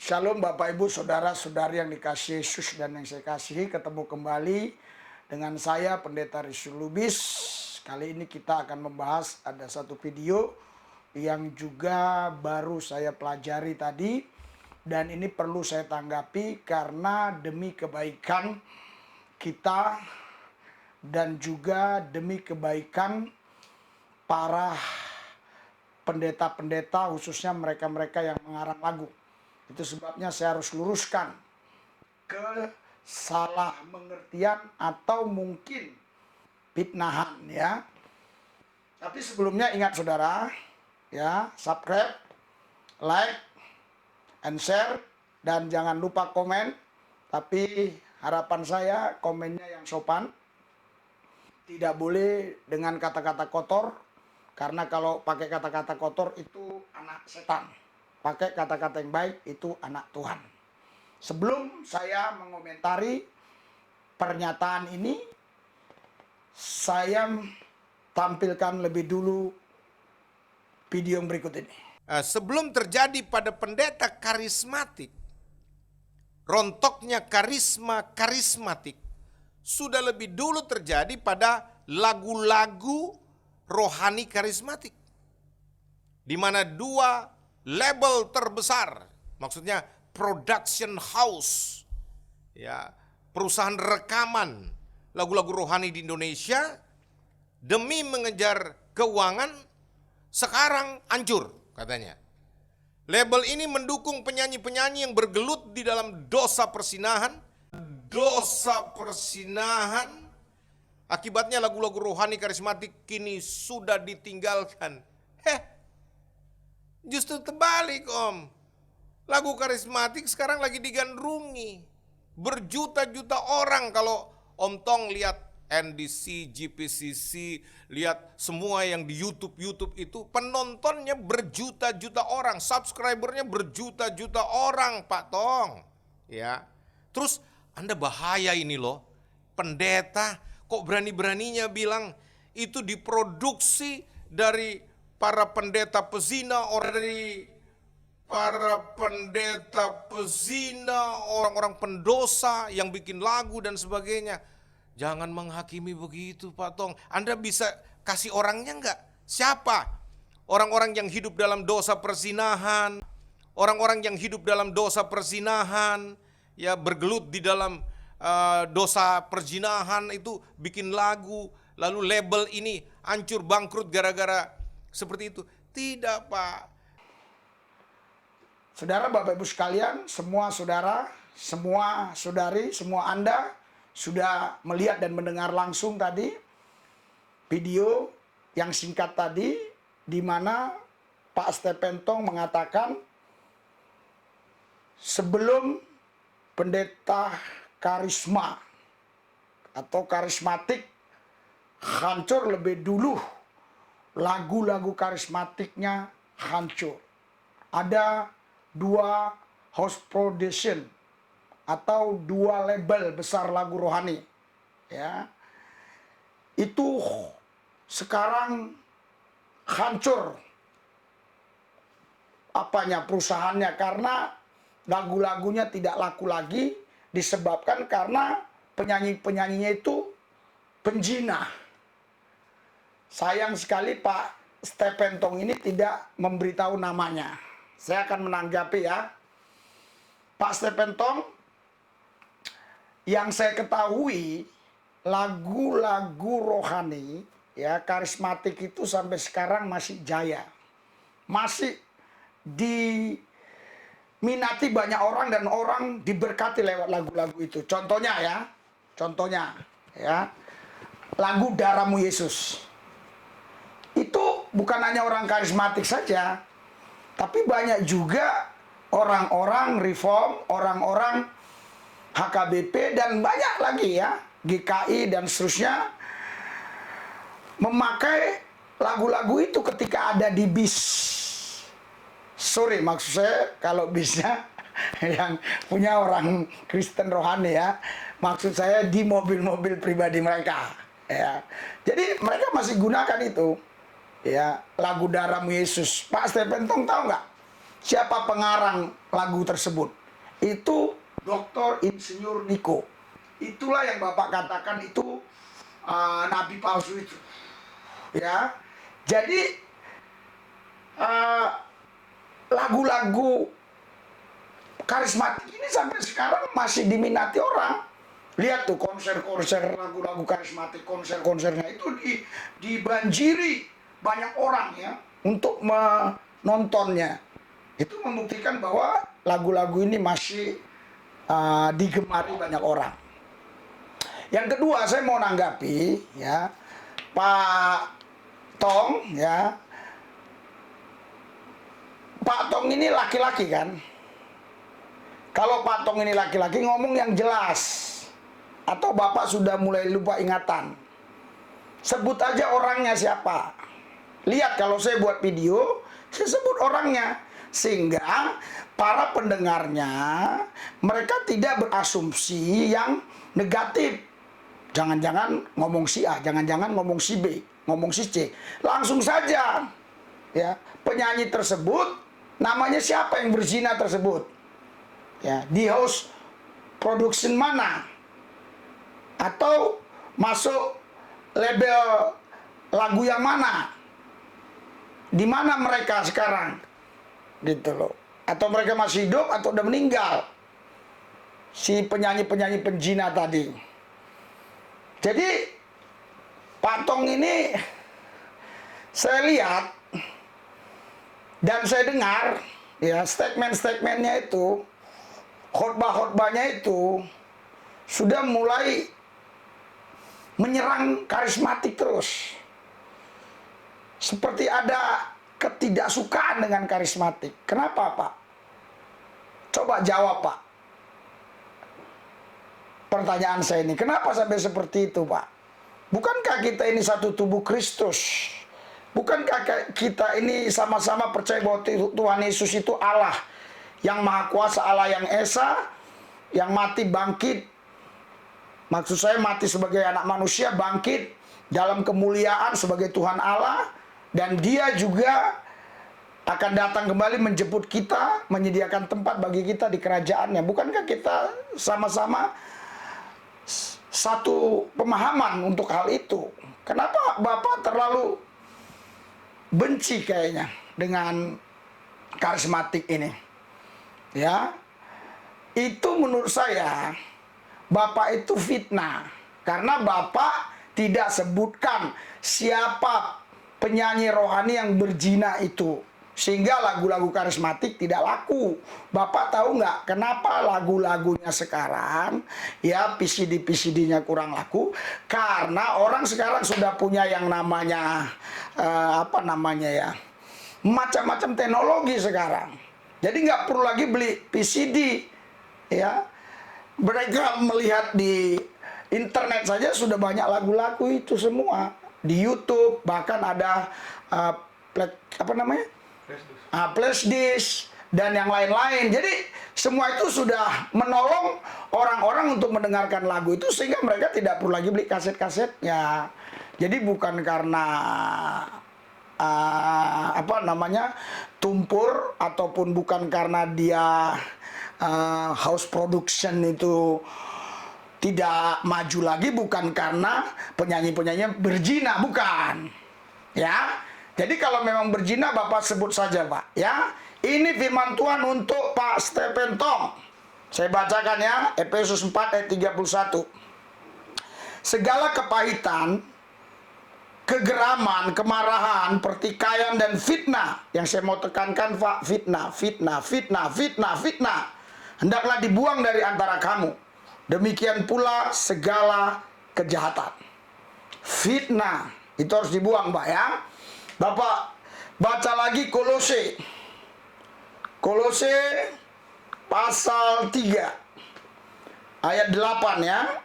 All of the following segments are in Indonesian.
Shalom Bapak Ibu Saudara-saudari yang dikasihi Yesus dan yang saya kasihi, ketemu kembali dengan saya Pendeta Rizky Lubis. Kali ini kita akan membahas ada satu video yang juga baru saya pelajari tadi, dan ini perlu saya tanggapi karena demi kebaikan kita dan juga demi kebaikan para pendeta-pendeta, khususnya mereka-mereka yang mengarang lagu. Itu sebabnya saya harus luruskan kesalah mengertian atau mungkin fitnahan ya. Tapi sebelumnya ingat saudara ya, subscribe, like, and share, dan jangan lupa komen. Tapi harapan saya komennya yang sopan, tidak boleh dengan kata-kata kotor, karena kalau pakai kata-kata kotor itu anak setan. Pakai kata-kata yang baik itu anak Tuhan. Sebelum saya mengomentari pernyataan ini, saya tampilkan lebih dulu video yang berikut ini. Sebelum terjadi pada pendeta karismatik, rontoknya karismatik sudah lebih dulu terjadi pada lagu-lagu rohani karismatik, di mana dua label terbesar, maksudnya production house, ya, perusahaan rekaman lagu-lagu rohani di Indonesia, demi mengejar keuangan sekarang hancur katanya. Label ini mendukung penyanyi-penyanyi yang bergelut di dalam dosa persinahan. Akibatnya lagu-lagu rohani karismatik kini sudah ditinggalkan. Justru terbalik om. Lagu karismatik sekarang lagi digandrungi. Berjuta-juta orang, kalau Om Tong lihat NDC, GPCC, lihat semua yang di YouTube itu, penontonnya berjuta-juta orang, subscribernya berjuta-juta orang, Pak Tong. Ya. Terus Anda bahaya ini loh. Pendeta kok berani-beraninya bilang itu diproduksi dari para pendeta pezina, orang-orang pendosa yang bikin lagu dan sebagainya. Jangan menghakimi begitu Pak Tong. Anda bisa kasih orangnya enggak? Siapa? Orang-orang yang hidup dalam dosa perzinahan. Orang-orang yang hidup dalam dosa perzinahan, ya, bergelut di dalam dosa perzinahan itu bikin lagu. Lalu label ini hancur bangkrut gara-gara seperti itu. Tidak Pak. Saudara, Bapak Ibu sekalian, semua saudara, semua saudari, semua Anda sudah melihat dan mendengar langsung tadi video yang singkat tadi, di mana Pak Stephen Tong mengatakan sebelum pendeta karisma atau karismatik hancur, lebih dulu lagu-lagu karismatiknya hancur. Ada dua house production atau dua label besar lagu rohani, ya, itu sekarang hancur perusahaannya, karena lagu-lagunya tidak laku lagi, disebabkan karena penyanyi-penyanyinya itu penjinah. Sayang sekali Pak Stephen Tong ini tidak memberitahu namanya. Saya akan menanggapi ya. Pak Stephen Tong, yang saya ketahui lagu-lagu rohani ya karismatik itu sampai sekarang masih jaya. Masih diminati banyak orang dan orang diberkati lewat lagu-lagu itu. Contohnya ya, lagu Darahmu Yesus. Itu bukan hanya orang karismatik saja, tapi banyak juga orang-orang reform, orang-orang HKBP, dan banyak lagi ya, GKI dan seterusnya, memakai lagu-lagu itu ketika ada di bis. Sorry, maksud saya kalau bisnya yang punya orang Kristen rohani ya, maksud saya di mobil-mobil pribadi mereka ya. Jadi mereka masih gunakan itu ya, lagu Darahmu Yesus. Pak Stephen Tong tahu nggak siapa pengarang lagu tersebut? itu Dr. Insinyur Niko. Itulah yang Bapak katakan itu nabi palsu itu. Ya. Jadi lagu-lagu karismatik ini sampai sekarang masih diminati orang. Lihat tuh konser-konser lagu-lagu karismatik, konser-konsernya itu dibanjiri banyak orang ya untuk menontonnya. Itu membuktikan bahwa lagu-lagu ini masih digemari banyak orang. Yang kedua, saya mau nanggapi ya Pak Tong ya. Pak Tong ini laki-laki kan? Kalau Pak Tong ini laki-laki ngomong yang jelas. Atau Bapak sudah mulai lupa ingatan. Sebut aja orangnya siapa. Lihat kalau saya buat video, saya sebut orangnya. Sehingga para pendengarnya, mereka tidak berasumsi yang negatif. Jangan-jangan ngomong si A, jangan-jangan ngomong si B, ngomong si C. Langsung saja. Ya, penyanyi tersebut, namanya siapa yang berzina tersebut? Ya, di house production mana? Atau masuk label lagu yang mana? Di mana mereka sekarang? Gitu loh. Atau mereka masih hidup atau udah meninggal? Si penyanyi-penyanyi penjina tadi. Jadi Pak Tong ini saya lihat dan saya dengar ya statement-statementnya itu, khotbah-khotbahnya itu sudah mulai menyerang karismatik terus. Seperti ada ketidaksukaan dengan karismatik. Kenapa, Pak? Coba jawab, Pak. Pertanyaan saya ini, kenapa sampai seperti itu, Pak? Bukankah kita ini satu tubuh Kristus? Bukankah kita ini sama-sama percaya bahwa Tuhan Yesus itu Allah yang Maha Kuasa, Allah yang Esa, yang mati bangkit. Maksud saya mati sebagai anak manusia, bangkit dalam kemuliaan sebagai Tuhan Allah. Dan dia juga akan datang kembali menjemput kita, menyediakan tempat bagi kita di kerajaannya. Bukankah kita sama-sama satu pemahaman untuk hal itu? Kenapa Bapak terlalu benci kayaknya dengan karismatik ini? Ya, itu menurut saya Bapak itu fitnah. Karena Bapak tidak sebutkan siapa penyanyi rohani yang berzina itu. Sehingga lagu-lagu karismatik tidak laku. Bapak tahu nggak kenapa lagu-lagunya sekarang ya PCD-PCD-nya kurang laku? Karena orang sekarang sudah punya yang namanya apa namanya ya, macam-macam teknologi sekarang. Jadi nggak perlu lagi beli PCD ya. Mereka melihat di internet saja sudah banyak lagu-lagu itu semua. Di YouTube bahkan ada apa namanya? Flash disk dan yang lain-lain. Jadi semua itu sudah menolong orang-orang untuk mendengarkan lagu itu sehingga mereka tidak perlu lagi beli kaset-kasetnya. Jadi bukan karena apa namanya tumpur ataupun bukan karena dia house production itu tidak maju lagi, bukan karena penyanyi-penyanyi berzina, bukan. Ya. Jadi kalau memang berzina Bapak sebut saja, Pak, ya. Ini firman Tuhan untuk Pak Stephen Tong. Saya bacakan ya, Efesus 4 ayat 31. Segala kepahitan, kegeraman, kemarahan, pertikaian dan fitnah, yang saya mau tekankan, Pak, fitnah, hendaklah dibuang dari antara kamu. Demikian pula segala kejahatan. Fitnah itu harus dibuang, Pak, ya. Bapak baca lagi Kolose. Kolose pasal 3 ayat 8 ya.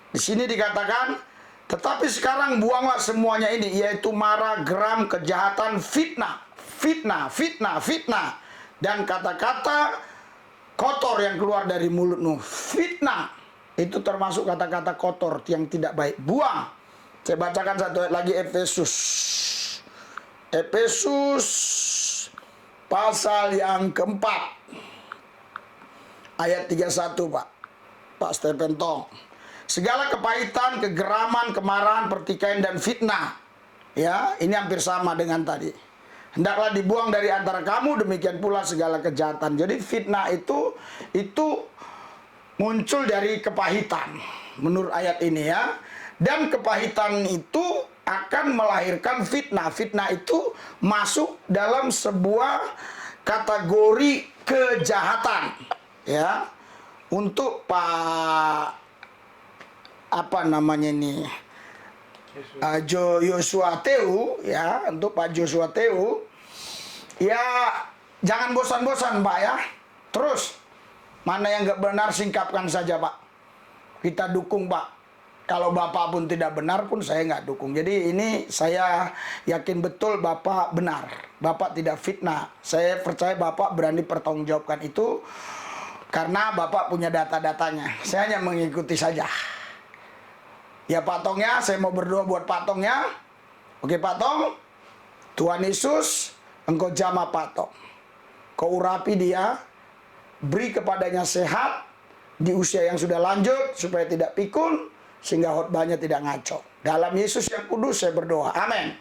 Di sini dikatakan, tetapi sekarang buanglah semuanya ini, yaitu marah, geram, kejahatan, fitnah, dan kata-kata kotor yang keluar dari mulutmu. Fitnah itu termasuk kata-kata kotor yang tidak baik. Buang. Saya bacakan satu ayat lagi, Efesus pasal yang keempat ayat 31, Pak. Pak Stephen Tong. Segala kepahitan, kegeraman, kemarahan, pertikaian dan fitnah. Ya, ini hampir sama dengan tadi. Hendaklah dibuang dari antara kamu, demikian pula segala kejahatan. Jadi fitnah itu muncul dari kepahitan menurut ayat ini ya. Dan kepahitan itu akan melahirkan fitnah. Fitnah itu masuk dalam sebuah kategori kejahatan ya. Untuk Pak apa namanya ini Joshua Teu ya, untuk Pak Joshua Teu ya, jangan bosan-bosan Pak ya. Terus mana yang nggak benar singkapkan saja Pak, kita dukung Pak. Kalau Bapak pun tidak benar pun saya nggak dukung. Jadi ini saya yakin betul Bapak benar, Bapak tidak fitnah. Saya percaya Bapak berani pertanggungjawabkan itu karena Bapak punya data-datanya. Saya hanya mengikuti saja. Ya Pak Tong ya, saya mau berdoa buat Pak Tong ya. Oke Pak Tong, Tuhan Yesus, Engkau jamah Pak Tong. Kau urapi dia, beri kepadanya sehat di usia yang sudah lanjut, supaya tidak pikun, sehingga khotbahnya tidak ngaco. Dalam Yesus yang kudus saya berdoa, amin.